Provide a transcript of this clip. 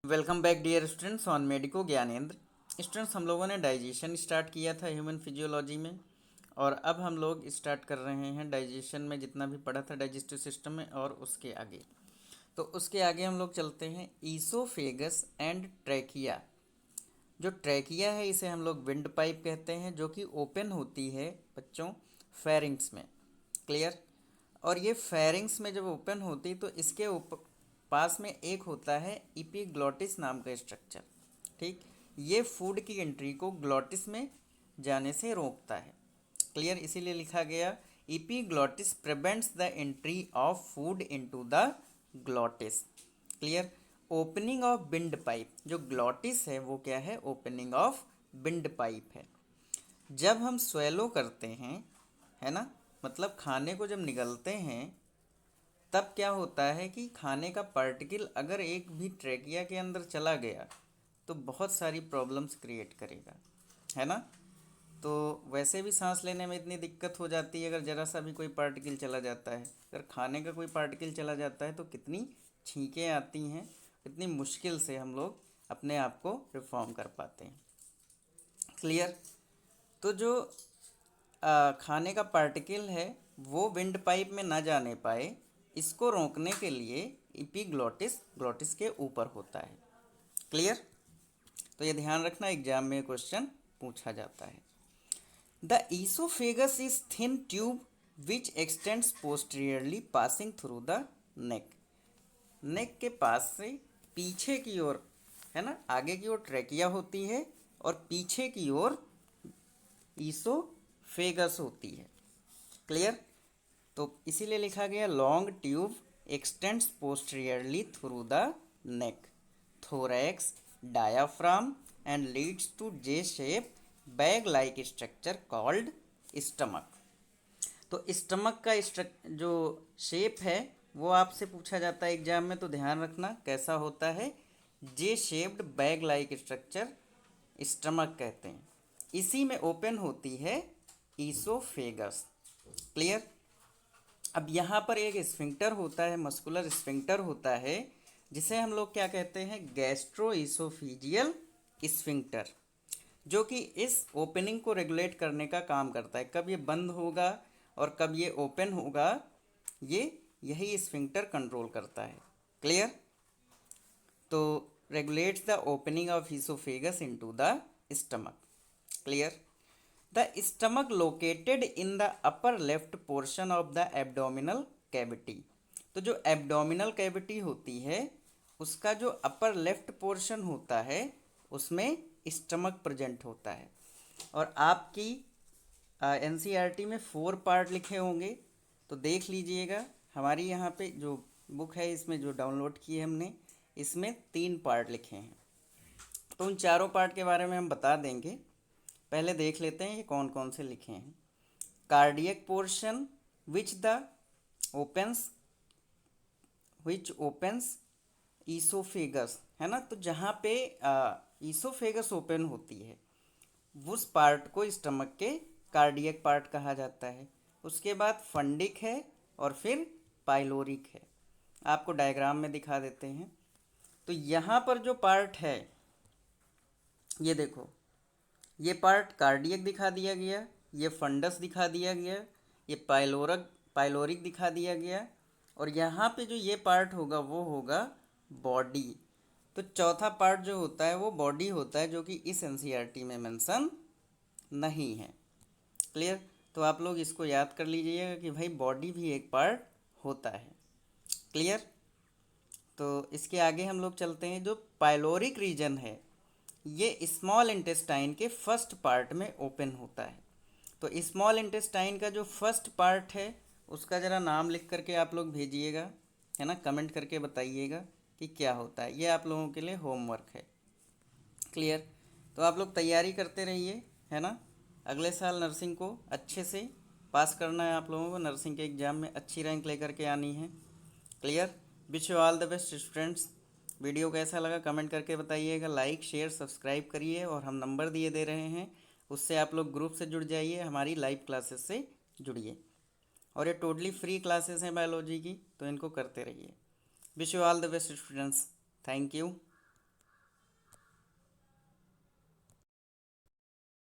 Welcome back dear students on medico Gyanendra. Students, हम लोगों ने डाइजेशन स्टार्ट किया था ह्यूमन फिजियोलॉजी में, और अब हम लोग स्टार्ट कर रहे हैं डाइजेशन में जितना भी पढ़ा था डाइजेस्टिव सिस्टम में और उसके आगे। तो उसके आगे हम लोग चलते हैं ईसोफेगस एंड ट्रैकिया। जो ट्रैकिया है इसे हम लोग विंड पाइप कहते हैं, जो कि ओपन होती है बच्चों फेरिंग्स में। क्लियर। और ये फेरिंग्स में जब ओपन होती तो इसके पास में एक होता है इपीग्लॉटिस नाम का स्ट्रक्चर। ठीक, ये फूड की एंट्री को ग्लॉटिस में जाने से रोकता है। क्लियर, इसीलिए लिखा गया epiglottis prevents the entry of food into the glottis. Clear. Opening of bind pipe, जो ग्लॉटिस है वो क्या है? ओपनिंग ऑफ बिंड पाइप है। जब हम स्वेलो करते हैं, है ना, मतलब खाने को जब निगलते हैं, तब क्या होता है कि खाने का पार्टिकल अगर एक भी ट्रैकिया के अंदर चला गया तो बहुत सारी प्रॉब्लम्स क्रिएट करेगा, है ना। तो वैसे भी सांस लेने में इतनी दिक्कत हो जाती है अगर ज़रा सा भी कोई पार्टिकल चला जाता है। अगर खाने का कोई पार्टिकल चला जाता है तो कितनी छींकें आती हैं, कितनी मुश्किल से हम लोग अपने आप को रिफॉर्म कर पाते हैं। क्लियर। तो जो खाने का पार्टिकल है वो विंड पाइप में ना जाने पाए, इसको रोकने के लिए इपीग्लॉटिस ग्लॉटिस के ऊपर होता है। क्लियर। तो ये ध्यान रखना, एग्जाम में क्वेश्चन पूछा जाता है। The oesophagus is thin tube which extends posteriorly passing through the neck. Neck के पास से पीछे की ओर, है ना, आगे की ओर ट्रैकिया होती है और पीछे की ओर ईसोफेगस होती है। क्लियर। तो इसीलिए लिखा गया long tube extends posteriorly through the neck, thorax, diaphragm and leads to J shape bag like structure called stomach. तो स्टमक का जो शेप है वो आपसे पूछा जाता है एग्जाम में, तो ध्यान रखना कैसा होता है। जे shaped bag like structure stomach कहते हैं। इसी में ओपन होती है ईसोफेगस। क्लियर। अब यहाँ पर एक स्फिंक्टर होता है, मस्कुलर स्फिंक्टर होता है, जिसे हम लोग क्या कहते हैं? गैस्ट्रो ईसोफिजियल स्फिंक्टर, जो कि इस ओपनिंग को रेगुलेट करने का काम करता है। कब ये बंद होगा और कब ये ओपन होगा, ये यही स्फिंक्टर कंट्रोल करता है। क्लियर। तो regulates the opening of oesophagus into the stomach. Clear. The stomach located in the upper left portion of the abdominal cavity. तो जो एब्डोमिनल कैविटी होती है उसका जो अपर लेफ्ट पोर्शन होता है उसमें स्टमक प्रेजेंट होता है। और आपकी एनसीईआरटी में 4 पार्ट लिखे होंगे, तो देख लीजिएगा। हमारी यहाँ पे जो बुक है इसमें जो डाउनलोड की है हमने, इसमें 3 पार्ट लिखे हैं। तो उन चारों पार्ट के बारे में हम बता देंगे। पहले देख लेते हैं ये कौन कौन से लिखे हैं। Cardiac portion which the opens oesophagus, है ना। तो जहाँ पे ईसोफेगस ओपन होती है उस पार्ट को स्टमक के कार्डियक पार्ट कहा जाता है। उसके बाद फंडिक है और फिर पाइलोरिक है। आपको डायग्राम में दिखा देते हैं। तो यहाँ पर जो पार्ट है ये देखो, ये पार्ट कार्डियक दिखा दिया गया, ये फंडस दिखा दिया गया, ये पाइलोरिक दिखा दिया गया, और यहाँ पे जो ये पार्ट होगा वो होगा बॉडी। तो चौथा पार्ट जो होता है वो बॉडी होता है, जो कि इस एनसीईआरटी में मेंशन नहीं है। क्लियर। तो आप लोग इसको याद कर लीजिएगा कि भाई बॉडी भी एक पार्ट होता है। क्लियर। तो इसके आगे हम लोग चलते हैं। जो पाइलोरिक रीजन है ये स्मॉल इंटेस्टाइन के फर्स्ट पार्ट में ओपन होता है। तो स्मॉल इंटेस्टाइन का जो फर्स्ट पार्ट है उसका ज़रा नाम लिख करके आप लोग भेजिएगा, है ना, कमेंट करके बताइएगा कि क्या होता है। ये आप लोगों के लिए होमवर्क है। क्लियर। तो आप लोग तैयारी करते रहिए, है ना। अगले साल नर्सिंग को अच्छे से पास करना है आप लोगों को। नर्सिंग के एग्ज़ाम में अच्छी रैंक लेकर के आनी है। Clear. Wish you all the best students. Video कैसा लगा कमेंट करके बताइएगा। लाइक शेयर सब्सक्राइब करिए, और हम नंबर दिए दे रहे हैं उससे आप लोग ग्रुप से जुड़ जाइए, हमारी लाइव क्लासेस से जुड़िए। और ये टोटली फ्री क्लासेस हैं बायोलॉजी की, तो इनको करते रहिए। Wish you all the best students. Thank you.